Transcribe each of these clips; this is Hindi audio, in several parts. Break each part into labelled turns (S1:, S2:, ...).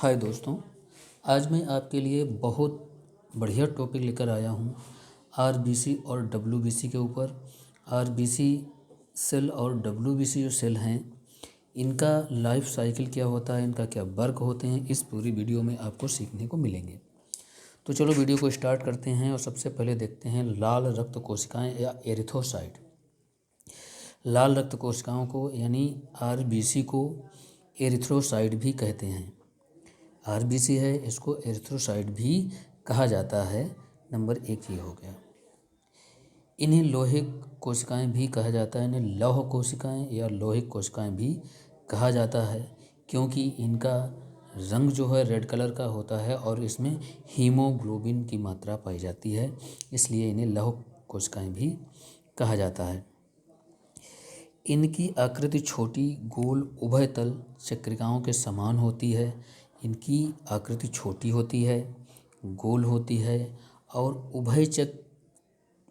S1: हाय दोस्तों, आज मैं आपके लिए बहुत बढ़िया टॉपिक लेकर आया हूँ आरबीसी और डब्ल्यूबीसी के ऊपर। आरबीसी सेल और डब्ल्यूबीसी जो सेल हैं, इनका लाइफ साइकिल क्या होता है, इनका क्या वर्क होते हैं, इस पूरी वीडियो में आपको सीखने को मिलेंगे। तो चलो वीडियो को स्टार्ट करते हैं और सबसे पहले देखते हैं लाल रक्त कोशिकाएँ या एरिथ्रोसाइट। लाल रक्त कोशिकाओं को यानी आरबीसी को एरिथ्रोसाइट भी कहते हैं। आरबीसी है, इसको एरिथ्रोसाइट भी कहा जाता है। नंबर 1 ये हो गया। इन्हें लोहिक कोशिकाएं भी कहा जाता है, इन्हें लौह कोशिकाएं या लोहिक कोशिकाएं भी कहा जाता है, क्योंकि इनका रंग जो है रेड कलर का होता है और इसमें हीमोग्लोबिन की मात्रा पाई जाती है, इसलिए इन्हें लौह कोशिकाएं भी कहा जाता है। इनकी आकृति छोटी, गोल, उभयतल चक्रिकाओं के समान होती है। इनकी आकृति छोटी होती है, गोल होती है और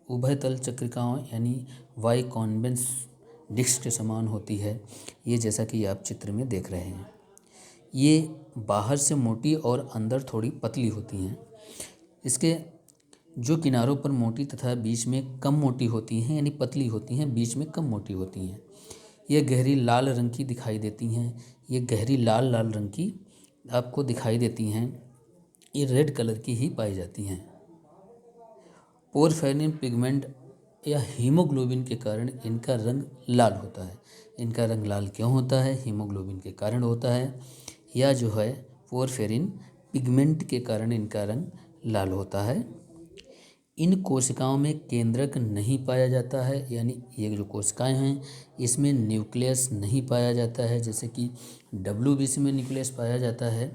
S1: उभयतल चक्रिकाओं यानी बाइकॉन्वेक्स डिस्क के समान होती है। ये जैसा कि आप चित्र में देख रहे हैं, ये बाहर से मोटी और अंदर थोड़ी पतली होती हैं। इसके जो किनारों पर मोटी तथा बीच में कम मोटी होती हैं, यानी पतली होती हैं, बीच में कम मोटी होती हैं। ये गहरी लाल रंग की दिखाई देती हैं। ये गहरी लाल लाल रंग की आपको दिखाई देती हैं। ये रेड कलर की ही पाई जाती हैं। पोरफेरिन पिगमेंट या हीमोग्लोबिन के कारण इनका रंग लाल होता है। इनका रंग लाल क्यों होता है? हीमोग्लोबिन के कारण होता है, या जो है पोरफेरिन पिगमेंट के कारण इनका रंग लाल होता है। इन कोशिकाओं में केंद्रक नहीं पाया जाता है, यानी ये जो कोशिकाएं हैं इसमें न्यूक्लियस नहीं पाया जाता है, जैसे कि डब्ल्यूबीसी में न्यूक्लियस पाया जाता है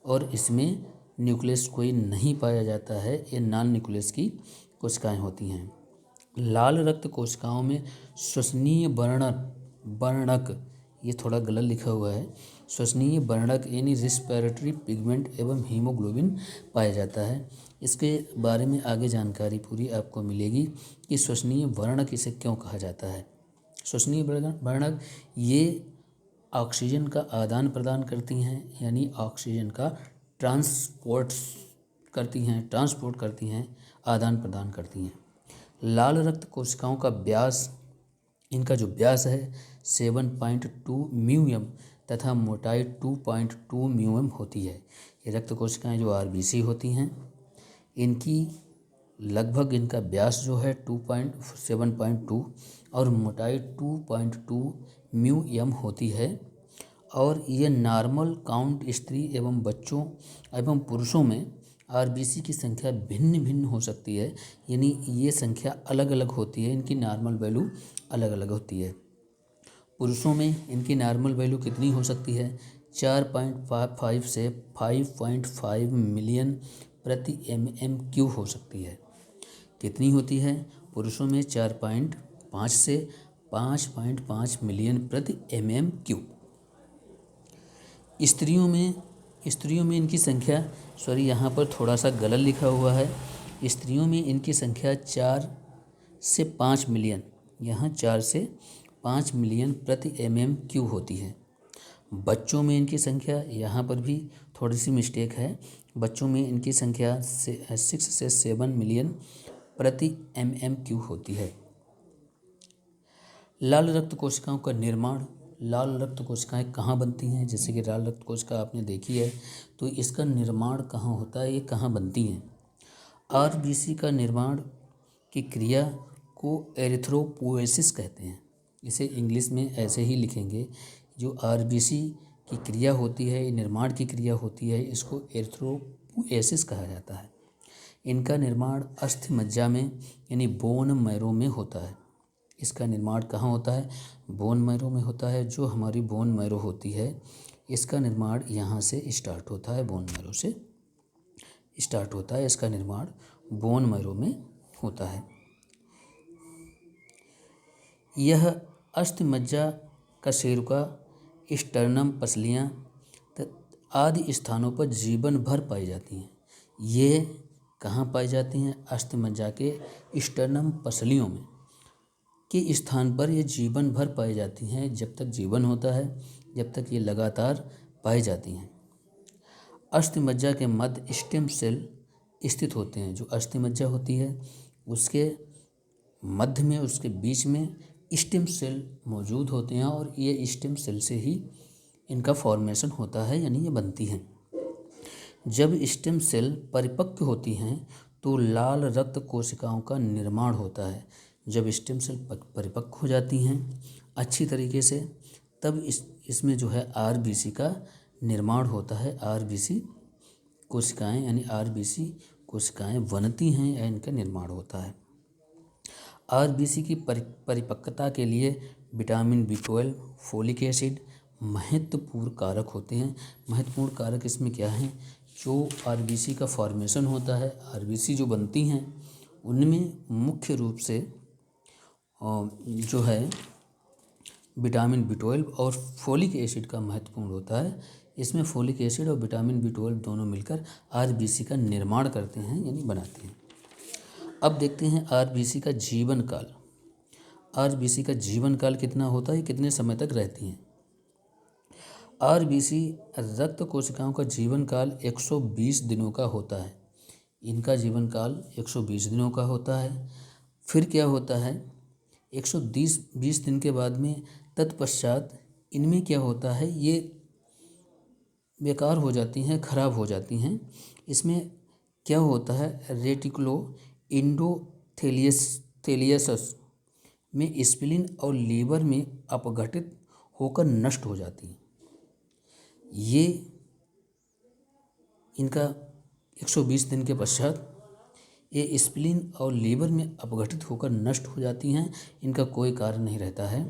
S1: और इसमें न्यूक्लियस कोई नहीं पाया जाता है। ये नॉन न्यूक्लियस की कोशिकाएं होती हैं। लाल रक्त कोशिकाओं में श्वसनीय वर्णक, ये थोड़ा गलत लिखा हुआ है, श्वसनीय वर्णक यानी रिस्पिरेटरी पिगमेंट एवं हीमोग्लोबिन पाया जाता है। इसके बारे में आगे जानकारी पूरी आपको मिलेगी कि श्वसनीय वर्णक इसे क्यों कहा जाता है। श्वसनीय वर्णक ये ऑक्सीजन का आदान प्रदान करती हैं, यानी ऑक्सीजन का ट्रांसपोर्ट करती हैं, आदान प्रदान करती हैं। लाल रक्त कोशिकाओं का व्यास, इनका जो व्यास है 7.2 म्यूएम तथा मोटाई 2.2 म्यूएम होती है। ये रक्त कोशिकाएं जो आरबीसी होती हैं, इनकी लगभग इनका व्यास जो है 7.2 और मोटाई 2.2 म्यूएम होती है। और ये नॉर्मल काउंट स्त्री एवं बच्चों एवं पुरुषों में आरबीसी की संख्या भिन्न भिन्न हो सकती है, यानी ये संख्या अलग अलग होती है, इनकी नॉर्मल वैल्यू अलग अलग होती है। पुरुषों में इनकी नॉर्मल वैल्यू कितनी हो सकती है? 4.5 से 5.5 मिलियन प्रति MM³ हो सकती है। कितनी होती है? पुरुषों में 4.5 से 5.5 मिलियन प्रति MM³। स्त्रियों में इनकी संख्या, यहाँ पर थोड़ा सा गलत लिखा हुआ है। स्त्रियों में इनकी संख्या 4 से 5 मिलियन, यहाँ 4 से 5 मिलियन प्रति MM³ होती है। बच्चों में इनकी संख्या, यहाँ पर भी थोड़ी सी मिस्टेक है, बच्चों में इनकी संख्या 6 से 7 मिलियन प्रति MM³ होती है। लाल रक्त कोशिकाओं का निर्माण, लाल रक्त कोशिकाएं कहाँ बनती हैं? जैसे कि लाल रक्त कोशिका आपने देखी है, तो इसका निर्माण कहाँ होता है, ये कहाँ बनती हैं? आरबीसी का निर्माण की क्रिया को एरिथ्रोपोएसिस कहते हैं। इसे इंग्लिश में ऐसे ही लिखेंगे, जो आरबीसी की क्रिया होती है, निर्माण की क्रिया होती है, इसको एरिथ्रोपोएसिस कहा जाता है। इनका निर्माण अस्थि मज्जा में यानी बोन मैरो में होता है। इसका निर्माण कहाँ होता है? बोन मैरो में होता है। जो हमारी बोन मैरो होती है, इसका निर्माण यहाँ से स्टार्ट होता है, बोन मैरो से स्टार्ट होता है। इसका निर्माण बोन मैरो में होता है। यह अस्थि मज्जा, कशेरुका, स्टर्नम, पसलियाँ आदि स्थानों पर जीवन भर पाई जाती हैं। ये कहाँ पाई जाती हैं? अस्थि मज्जा के स्टर्नम, पसलियों में के स्थान पर ये जीवन भर पाई जाती हैं। जब तक जीवन होता है, जब तक ये लगातार पाई जाती हैं। अस्थिमज्जा के मध्य स्टेम सेल स्थित होते हैं। जो अस्थिमज्जा होती है उसके मध्य में, उसके बीच में स्टेम सेल मौजूद होते हैं और ये स्टेम सेल से ही इनका फॉर्मेशन होता है, यानी ये बनती हैं। जब स्टेम सेल परिपक्व होती हैं तो लाल रक्त कोशिकाओं का निर्माण होता है। जब स्टेम सेल परिपक्व हो जाती हैं अच्छी तरीके से, तब इसमें जो है आरबीसी का निर्माण होता है। आरबीसी कोशिकाएं यानी आरबीसी कोशिकाएं बनती हैं या इनका निर्माण होता है। आरबीसी की परिपक्वता के लिए विटामिन बी 12, फोलिक एसिड महत्वपूर्ण कारक होते हैं। महत्वपूर्ण कारक इसमें क्या हैं? जो आरबीसी का फॉर्मेशन होता है, आरबीसी जो बनती हैं उनमें मुख्य रूप से जो है विटामिन बी 12 और फोलिक एसिड का महत्वपूर्ण होता है। इसमें फोलिक एसिड और विटामिन बी 12 दोनों मिलकर आरबीसी का निर्माण करते हैं, यानी बनाते हैं। अब देखते हैं आरबीसी का जीवन काल। आरबीसी का जीवन काल कितना होता है, कितने समय तक रहती हैं? आरबीसी रक्त कोशिकाओं का जीवन काल 120 दिनों का होता है। इनका जीवन काल 120 दिनों का होता है। फिर क्या होता है, 120 दिन के बाद में तत्पश्चात इनमें क्या होता है, ये बेकार हो जाती हैं, खराब हो जाती हैं। इसमें क्या होता है, रेटिकुलो इंडोथेलियस में स्प्लीन और लीवर में अपघटित होकर नष्ट हो जाती हैं। ये इनका 120 दिन के पश्चात ये स्प्लीन और लीवर में अपघटित होकर नष्ट हो जाती हैं। इनका कोई कार्य नहीं रहता है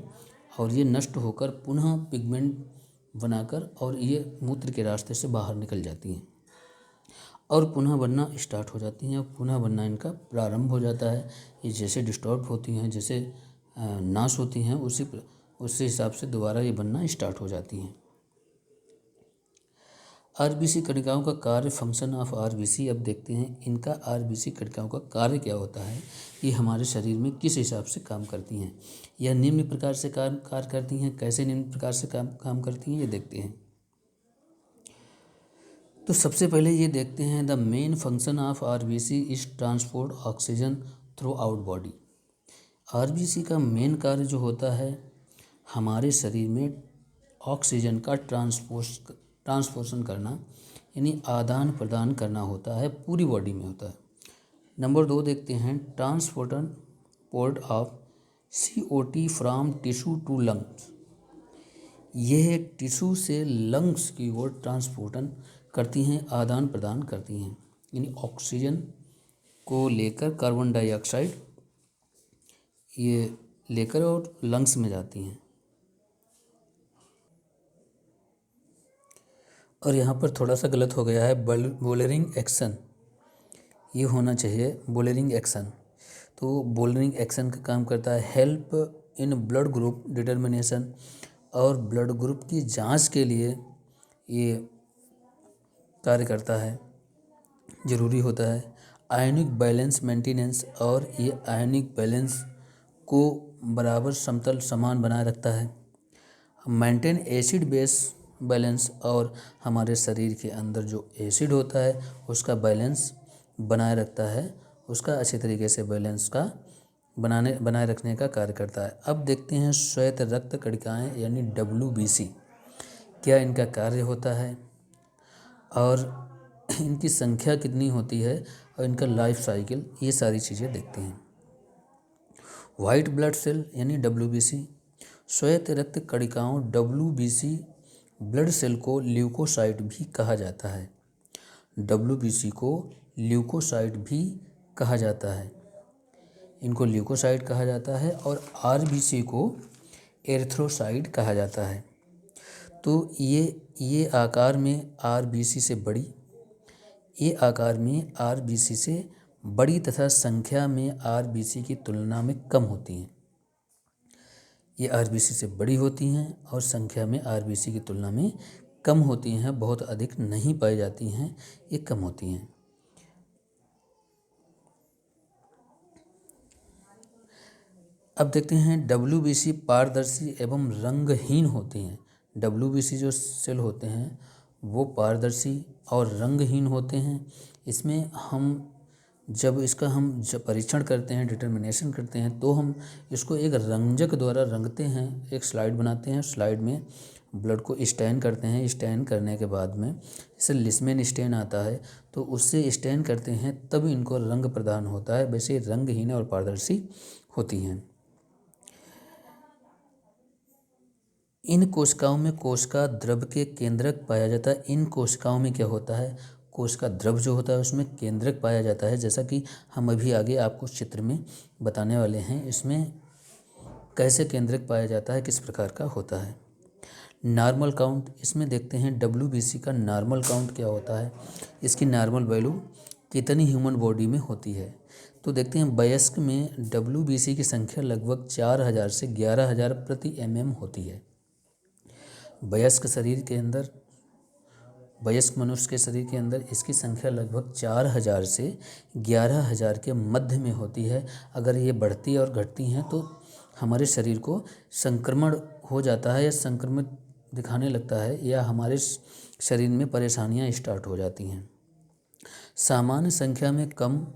S1: और ये नष्ट होकर पुनः पिगमेंट बनाकर और ये मूत्र के रास्ते से बाहर निकल जाती हैं और पुनः बनना स्टार्ट हो जाती हैं। पुनः बनना इनका प्रारंभ हो जाता है। ये जैसे डिस्टर्ब होती हैं, जैसे नाश होती हैं, उसी हिसाब से दोबारा ये बनना स्टार्ट हो जाती हैं। आरबीसी कणिकाओं का कार्य, फंक्शन ऑफ आरबीसी। अब देखते हैं इनका आरबीसी कणिकाओं का कार्य क्या होता है, ये हमारे शरीर में किस हिसाब से काम करती हैं। यह निम्न प्रकार से कार्य करती हैं। कैसे निम्न प्रकार से काम करती हैं, ये देखते हैं। तो सबसे पहले ये देखते हैं, the main function of RBC is transport oxygen through out body. RBC का मेन कार्य जो होता है हमारे शरीर में ऑक्सीजन का ट्रांसपोर्शन करना, यानी आदान प्रदान करना होता है, पूरी बॉडी में होता है। नंबर 2 देखते हैं, transport of CO2 from tissue to lungs. यह टिश्यू से लंग्स की ओर ट्रांसपोर्टन करती हैं, आदान प्रदान करती हैं, यानी ऑक्सीजन को लेकर कार्बन डाइऑक्साइड ये लेकर और लंग्स में जाती हैं। और यहाँ पर थोड़ा सा गलत हो गया है, बोलेरिंग एक्शन ये होना चाहिए, बोलेरिंग एक्शन। तो बोलेरिंग एक्शन का काम करता है help in blood group determination, और ब्लड ग्रुप की जांच के लिए ये कार्य करता है, ज़रूरी होता है। आयनिक बैलेंस मेंटेनेंस, और ये आयनिक बैलेंस को बराबर समतल समान बनाए रखता है। मेंटेन एसिड बेस बैलेंस, और हमारे शरीर के अंदर जो एसिड होता है उसका बैलेंस बनाए रखता है, उसका अच्छे तरीके से बैलेंस का बनाए रखने का कार्य करता है। अब देखते हैं श्वेत रक्त कणिकाएं यानी WBC, क्या इनका कार्य होता है और इनकी संख्या कितनी होती है और इनका लाइफ साइकिल, ये सारी चीज़ें देखते हैं। वाइट ब्लड सेल यानी WBC, श्वेत रक्त कणिकाओं WBC ब्लड सेल को ल्यूकोसाइट भी कहा जाता है। WBC को ल्यूकोसाइट भी कहा जाता है, इनको ल्यूकोसाइट कहा जाता है, और RBC को एरिथ्रोसाइट कहा जाता है। तो ये आकार में RBC से बड़ी, ये आकार में RBC से बड़ी तथा संख्या में RBC की तुलना में कम होती हैं। ये RBC से बड़ी होती हैं और संख्या में RBC की तुलना में कम होती हैं, बहुत अधिक नहीं पाई जाती हैं, ये कम होती हैं। अब देखते हैं WBC पारदर्शी एवं रंगहीन होते हैं। WBC जो सेल होते हैं वो पारदर्शी और रंगहीन होते हैं। इसमें हम जब परीक्षण करते हैं, डिटर्मिनेशन करते हैं, तो हम इसको एक रंजक द्वारा रंगते हैं, एक स्लाइड बनाते हैं, स्लाइड में ब्लड को स्टेन करते हैं। स्टेन करने के बाद में जैसे लिस्मेन स्टेन आता है तो उससे स्टेन करते हैं, तब इनको रंग प्रदान होता है। वैसे रंगहीन और पारदर्शी होती हैं। इन कोशिकाओं में कोशिका द्रव के केंद्रक पाया जाता है। इन कोशिकाओं में क्या होता है, कोशिका द्रव जो होता है उसमें केंद्रक पाया जाता है, जैसा कि हम अभी आगे आपको चित्र में बताने वाले हैं। इसमें कैसे केंद्रक पाया जाता है, किस प्रकार का होता है। नॉर्मल काउंट, इसमें देखते हैं WBC का नॉर्मल काउंट क्या होता है, इसकी नॉर्मल वैल्यू कितनी ह्यूमन बॉडी में होती है। तो देखते हैं वयस्क में WBC की संख्या लगभग 4000 से 11000 प्रति mm होती है। वयस्क मनुष्य के शरीर के अंदर इसकी संख्या लगभग 4000 से 11000 के मध्य में होती है। अगर ये बढ़ती और घटती हैं तो हमारे शरीर को संक्रमण हो जाता है या संक्रमित दिखाने लगता है, या हमारे शरीर में परेशानियां स्टार्ट हो जाती हैं। सामान्य संख्या में कम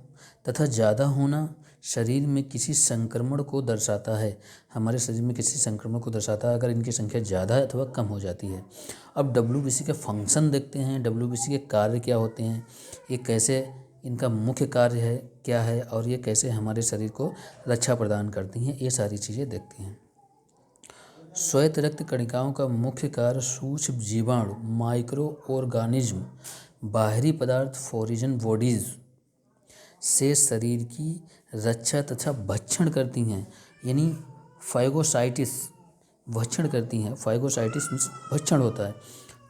S1: तथा ज़्यादा होना शरीर में किसी संक्रमण को दर्शाता है। हमारे शरीर में किसी संक्रमण को दर्शाता है अगर इनकी संख्या ज़्यादा अथवा कम हो जाती है। अब WBC के फंक्शन देखते हैं, WBC के कार्य क्या होते हैं, ये कैसे, इनका मुख्य कार्य है क्या है, और ये कैसे हमारे शरीर को रक्षा प्रदान करती हैं, ये सारी चीज़ें देखते हैं। श्वेत रक्त कणिकाओं का मुख्य कार्य सूक्ष्म जीवाणु, माइक्रो ऑर्गेनिज्म, बाहरी पदार्थ, फॉरिन बॉडीज से शरीर की रक्षा तथा भक्षण करती हैं, यानी फाइगोसाइटिस भक्षण करती हैं। फाइगोसाइटिस मीन्स भक्षण होता है,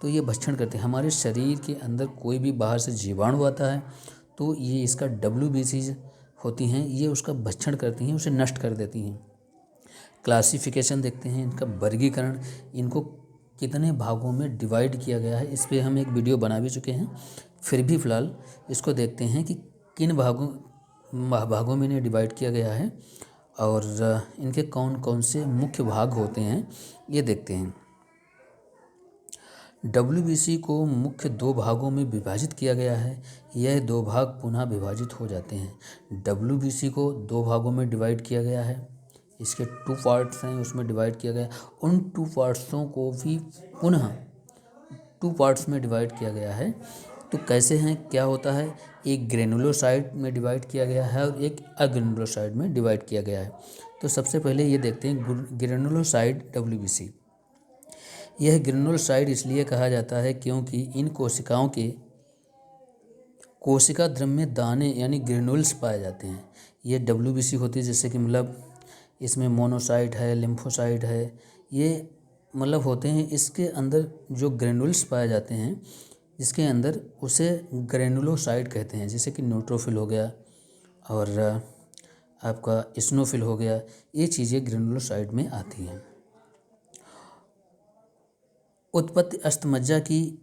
S1: तो ये भक्षण करते हैं। हमारे शरीर के अंदर कोई भी बाहर से जीवाणु आता है तो ये इसका WBC होती हैं, ये उसका भक्षण करती हैं, उसे नष्ट कर देती हैं। क्लासिफिकेशन देखते हैं, इनका वर्गीकरण, इनको कितने भागों में डिवाइड किया गया है, इस पर हम एक वीडियो बना भी चुके हैं। फिर भी फ़िलहाल इसको देखते हैं कि किन भागों में इन्हें डिवाइड किया गया है और इनके कौन कौन से मुख्य भाग होते हैं, ये देखते हैं। WBC को मुख्य 2 भागों में विभाजित किया गया है। यह 2 भाग पुनः विभाजित हो जाते हैं। WBC को 2 भागों में डिवाइड किया गया है, इसके 2 पार्ट्स हैं, उसमें डिवाइड किया गया। उन 2 पार्ट्सों को भी पुनः 2 पार्ट्स में डिवाइड किया गया है। तो कैसे हैं, क्या होता है, एक ग्रेनुलोसाइट में डिवाइड किया गया है और एक अग्रेनुलोसाइट में डिवाइड किया गया है। तो सबसे पहले ये देखते हैं ग्रेनुलोसाइट WBC। यह ग्रेनुलोसाइट इसलिए कहा जाता है क्योंकि इन कोशिकाओं के कोशिका द्रव्य में दाने यानी ग्रेनुल्स पाए जाते हैं। ये WBC होती है, जैसे कि मतलब इसमें मोनोसाइट है, लिम्फोसाइट है, ये मतलब होते हैं। इसके अंदर जो ग्रेनुल्स पाए जाते हैं जिसके अंदर, उसे ग्रेनुलोसाइट कहते हैं। जैसे कि न्यूट्रोफिल हो गया और आपका इस्नोफिल हो गया, ये चीज़ें ग्रेनुलोसाइट में आती हैं। उत्पत्ति अस्थमज्जा की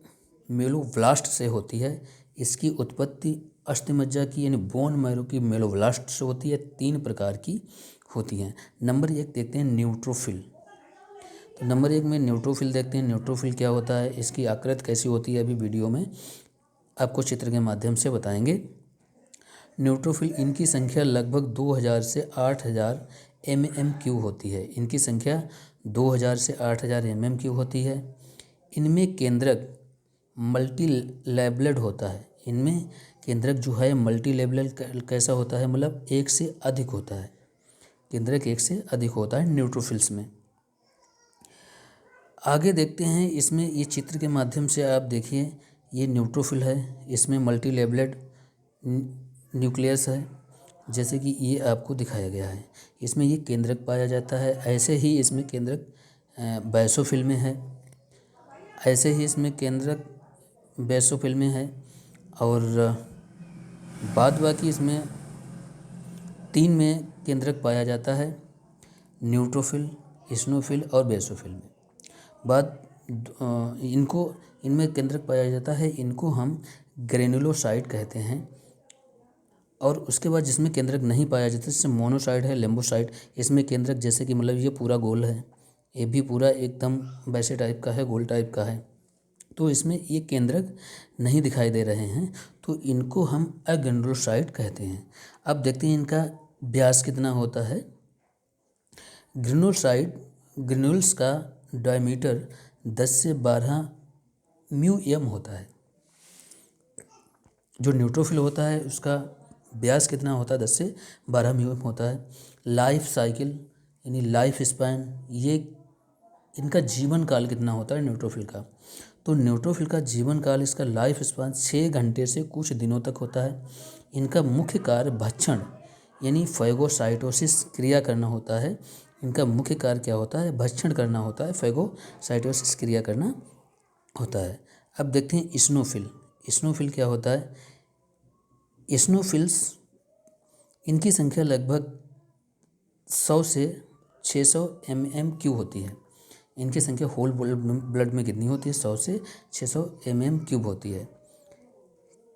S1: मेलोब्लास्ट से होती है। इसकी उत्पत्ति अस्थमज्जा की यानी बोन मैरो की मेलोब्लास्ट से होती है। 3 प्रकार की होती हैं। नंबर 1 देखते हैं न्यूट्रोफिल। तो नंबर 1 में न्यूट्रोफिल देखते हैं। न्यूट्रोफिल क्या होता है, इसकी आकृति कैसी होती है, अभी वीडियो में आपको चित्र के माध्यम से बताएंगे। न्यूट्रोफिल, इनकी संख्या लगभग 2000 से 8000 mmQ होती है। इनकी संख्या 2000 से 8000 mmQ होती है। इनमें केंद्रक मल्टीलेबल्ड होता है। इनमें केंद्रक जो है मल्टीलेबल्ड कैसा होता है, मतलब 1 से अधिक होता है। केंद्रक 1 से अधिक होता है न्यूट्रोफिल्स में। आगे देखते हैं, इसमें ये चित्र के माध्यम से आप देखिए, ये न्यूट्रोफिल है, इसमें मल्टीलेबल्ड न्यूक्लियस है, जैसे कि ये आपको दिखाया गया है। इसमें ये केंद्रक पाया जाता है। ऐसे ही इसमें केंद्रक बेसोफिल में है, ऐसे ही इसमें केंद्रक बेसोफिल में है, और बाद बाकी इसमें 3 में केंद्रक पाया जाता है, न्यूट्रोफिल, इस्नोफिल और बेसोफिल में। इनमें केंद्रक पाया जाता है, इनको हम ग्रेनुलोसाइट कहते हैं। और उसके बाद जिसमें केंद्रक नहीं पाया जाता, जैसे मोनोसाइट है, लिम्फोसाइट, इसमें केंद्रक जैसे कि मतलब ये पूरा गोल है, ये भी पूरा एकदम वैसे टाइप का है, गोल टाइप का है। तो इसमें ये केंद्रक नहीं दिखाई दे रहे हैं, तो इनको हम अग्रेनुलोसाइट कहते हैं। अब देखते हैं इनका व्यास कितना होता है। ग्रेन्यूल्स का डायमीटर 10 से 12 μm होता है। जो न्यूट्रोफिल होता है उसका व्यास कितना होता है, 10 से 12 μm होता है। लाइफ साइकिल यानी लाइफ स्पैन, ये इनका जीवन काल कितना होता है न्यूट्रोफिल का, तो न्यूट्रोफिल का जीवन काल, इसका लाइफ स्पैन 6 घंटे से कुछ दिनों तक होता है। इनका मुख्य कार्य भक्षण यानी फैगोसाइटोसिस क्रिया करना होता है। इनका मुख्य कार्य क्या होता है, भक्षण करना होता है, फैगोसाइटोसिस क्रिया करना होता है। अब देखते हैं स्नोफिल क्या होता है। स्नोफिल्स, इनकी संख्या लगभग 100 से 600 mm³ होती है। इनकी संख्या होल ब्लड में कितनी होती है, 100 से 600 mm³ होती है।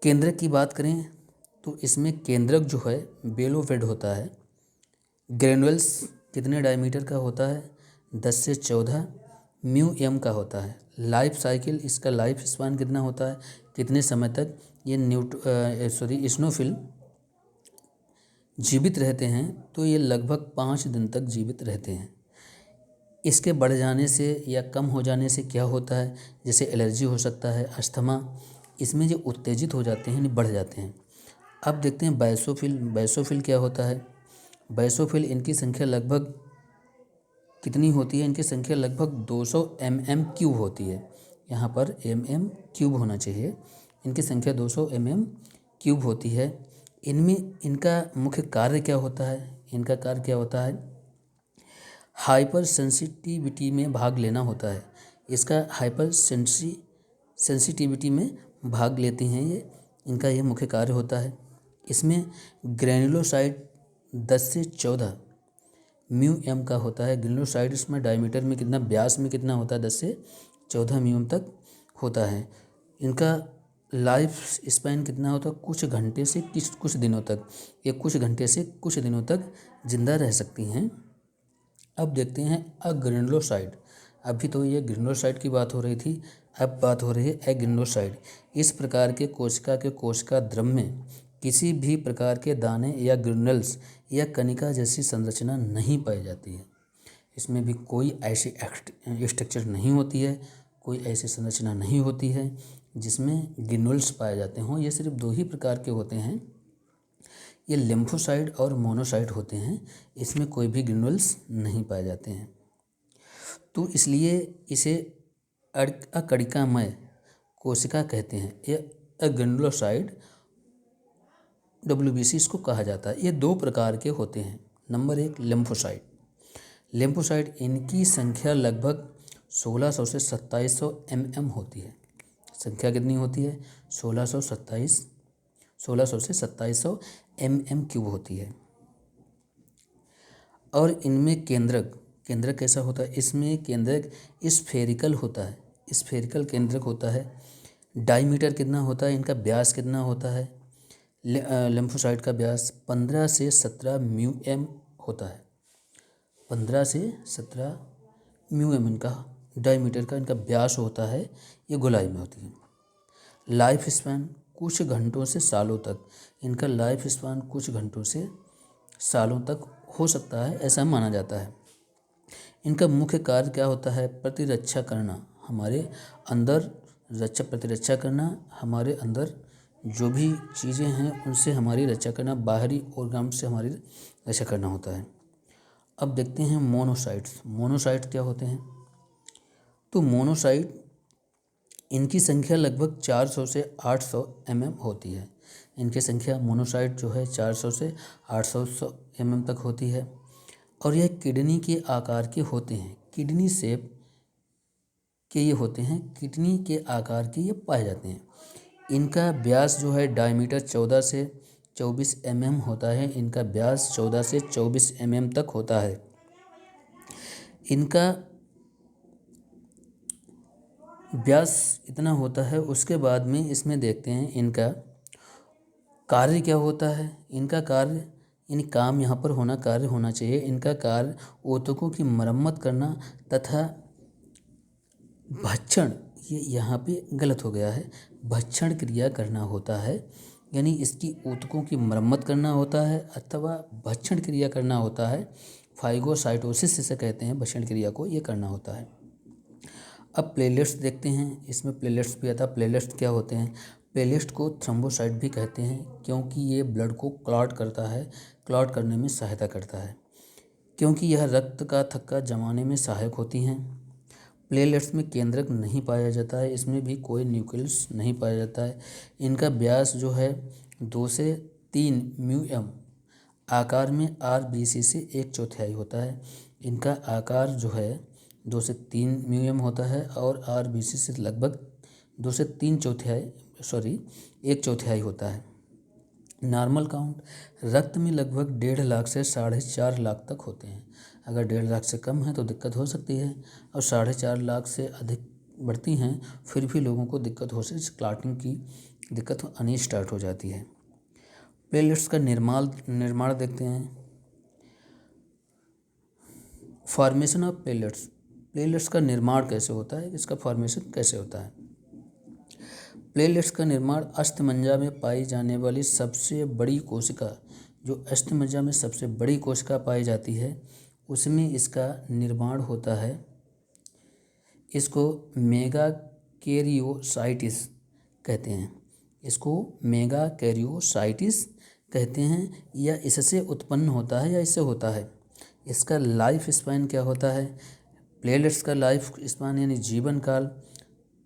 S1: केंद्रक की बात करें तो इसमें केंद्रक जो है बेलोवेड होता है। ग्रेनुअल्स कितने डायमीटर का होता है, 10 से 14 μm का होता है। लाइफ साइकिल, इसका लाइफ स्पैन कितना होता है, कितने समय तक ये स्नोफिल जीवित रहते हैं, तो ये लगभग 5 दिन तक जीवित रहते हैं। इसके बढ़ जाने से या कम हो जाने से क्या होता है, जैसे एलर्जी हो सकता है, अस्थमा, इसमें जो उत्तेजित हो जाते हैं, बढ़ जाते हैं। अब देखते हैं बैसोफिल क्या होता है। बैसोफिल, इनकी संख्या लगभग कितनी होती है, इनकी संख्या लगभग 200 mm³ होती है। यहाँ पर mm³ होना चाहिए। इनकी संख्या 200 mm³ होती है। इनमें इनका मुख्य कार्य क्या होता है, इनका कार्य क्या होता है, हाइपर सेंसिटिविटी में भाग लेना होता है। इसका हाइपर सेंसिटिविटी में भाग लेते हैं ये, इनका ये मुख्य कार्य होता है। इसमें ग्रेनुलोसाइट 10 से 14 μm का होता है। ग्रेनुलोसाइट इसमें डायमीटर में कितना, व्यास में कितना होता है, 10 से 14 μm तक होता है। इनका लाइफ स्पैन कितना होता है, कुछ घंटे से कुछ दिनों तक, ये कुछ घंटे से कुछ दिनों तक जिंदा रह सकती हैं। अब देखते हैं अग्रेनुलोसाइट। अभी तो ये ग्रेनुलोसाइट की बात हो रही थी, अब बात हो रही है एग्रेनुलोसाइट। इस प्रकार के कोशिका द्रव में किसी भी प्रकार के दाने या ग्रेनुल्स या कणिका जैसी संरचना नहीं पाई जाती है। इसमें भी कोई ऐसी स्ट्रक्चर नहीं होती है, कोई ऐसी संरचना नहीं होती है जिसमें ग्रेनुल्स पाए जाते हों। ये सिर्फ 2 ही प्रकार के होते हैं, ये लिम्फोसाइट और मोनोसाइट होते हैं। इसमें कोई भी ग्रेनुल्स नहीं पाए जाते हैं, तो इसलिए इसे अकणिकामय कोशिका कहते हैं। ये अग्रेनुलोसाइट WBC इसको कहा जाता है। ये 2 प्रकार के होते हैं। नंबर 1 लिम्फोसाइट, इनकी संख्या लगभग 1600 से 2700 mm होती है। संख्या कितनी होती है, 1600 से 2700 mm³ होती है। और इनमें केंद्रक कैसा होता है, इसमें केंद्रक स्फेरिकल होता है, स्फेरिकल केंद्रक होता है। डायमीटर कितना होता है, इनका व्यास कितना होता है, लिम्फोसाइट का व्यास 15 से 17 μm होता है। 15 से 17 μm इनका डायमीटर का इनका व्यास होता है। ये गोलाई में होती है। लाइफ स्पैन कुछ घंटों से सालों तक, इनका लाइफ स्पैन कुछ घंटों से सालों तक हो सकता है, ऐसा माना जाता है। इनका मुख्य कार्य क्या होता है, प्रतिरक्षा करना, हमारे अंदर प्रतिरक्षा करना, हमारे अंदर जो भी चीज़ें हैं उनसे हमारी रक्षा करना, बाहरी ऑर्गन से हमारी रक्षा करना होता है। अब देखते हैं मोनोसाइट क्या होते हैं। तो मोनोसाइट, इनकी संख्या लगभग 400 से 800 mm होती है। इनकी संख्या मोनोसाइट जो है 400 से 800 mm तक होती है। और यह किडनी के आकार के होते हैं, किडनी शेप के ये होते हैं, किडनी के आकार के ये पाए जाते हैं। इनका व्यास जो है डायमीटर 14 से 24 mm होता है। इनका व्यास 14 से 24 mm तक होता है। इनका व्यास इतना होता है। उसके बाद में इसमें देखते हैं इनका कार्य क्या होता है। इनका कार्य, इन काम यहाँ पर कार्य होना चाहिए। इनका कार्य ऊतकों की मरम्मत करना तथा भक्षण ये यहाँ पे गलत हो गया है। भक्षण क्रिया करना होता है, यानी इसकी ऊतकों की मरम्मत करना होता है अथवा भक्षण क्रिया करना होता है। फाइगोसाइटोसिस जिसे कहते हैं भक्षण क्रिया को, ये करना होता है। अब प्लेटलेट्स देखते हैं, इसमें प्लेटलेट्स भी आता है। प्लेटलेट्स क्या होते हैं? प्लेटलेट्स को थ्रोम्बोसाइट भी कहते हैं क्योंकि ये ब्लड को क्लॉट करता है, क्लॉट करने में सहायता करता है, क्योंकि यह रक्त का थक्का जमाने में सहायक होती हैं। प्लेटलेट्स में केंद्रक नहीं पाया जाता है, इसमें भी कोई न्यूक्लियस नहीं पाया जाता है। इनका व्यास जो है 2 से 3 म्यूएम आकार में आरबीसी से 1/4 होता है। इनका आकार जो है 2 से 3 म्यूएम होता है और आरबीसी से लगभग 2 से 1/4 होता है। नॉर्मल काउंट रक्त में लगभग 1.5 लाख से 4.5 लाख तक होते हैं। अगर 1.5 लाख से कम है तो दिक्कत हो सकती है, और 4.5 लाख से अधिक बढ़ती हैं फिर भी लोगों को दिक्कत हो सकती है, क्लॉटिंग की दिक्कत आनी स्टार्ट हो जाती है। प्लेटलेट्स का निर्माण देखते हैं। फॉर्मेशन ऑफ प्लेटलेट्स, प्लेटलेट्स का निर्माण कैसे होता है, इसका फॉर्मेशन कैसे होता है? प्लेटलेट्स का निर्माण अस्थिमज्जा में पाई जाने वाली सबसे बड़ी कोशिका, जो अस्थिमज्जा में सबसे बड़ी कोशिका पाई जाती है उसमें इसका निर्माण होता है। इसको मेगाकैरियोसाइटिस कहते हैं, इसको मेगाकैरियोसाइटिस कहते हैं, या इससे उत्पन्न होता है या इससे होता है। इसका लाइफ स्पैन क्या होता है? प्लेटलेट्स का लाइफ स्पैन यानी जीवन काल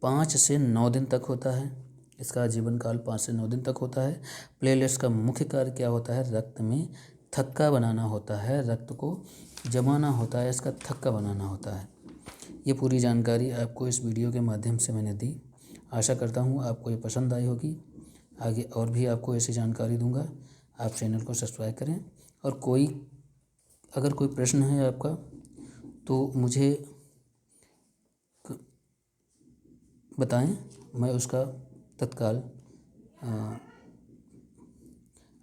S1: 5 से 9 दिन तक होता है। इसका जीवन काल 5 से 9 दिन तक होता है। प्लेटलेट्स का मुख्य कार्य क्या होता है? रक्त में थक्का बनाना होता है, रक्त को जमाना होता है, इसका थक्का बनाना होता है। ये पूरी जानकारी आपको इस वीडियो के माध्यम से मैंने दी। आशा करता हूँ आपको ये पसंद आई होगी। आगे और भी आपको ऐसी जानकारी दूंगा। आप चैनल को सब्सक्राइब करें, और अगर कोई प्रश्न है आपका तो मुझे बताएं, मैं उसका तत्काल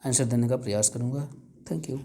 S1: आंसर देने का प्रयास करूंगा। Thank you.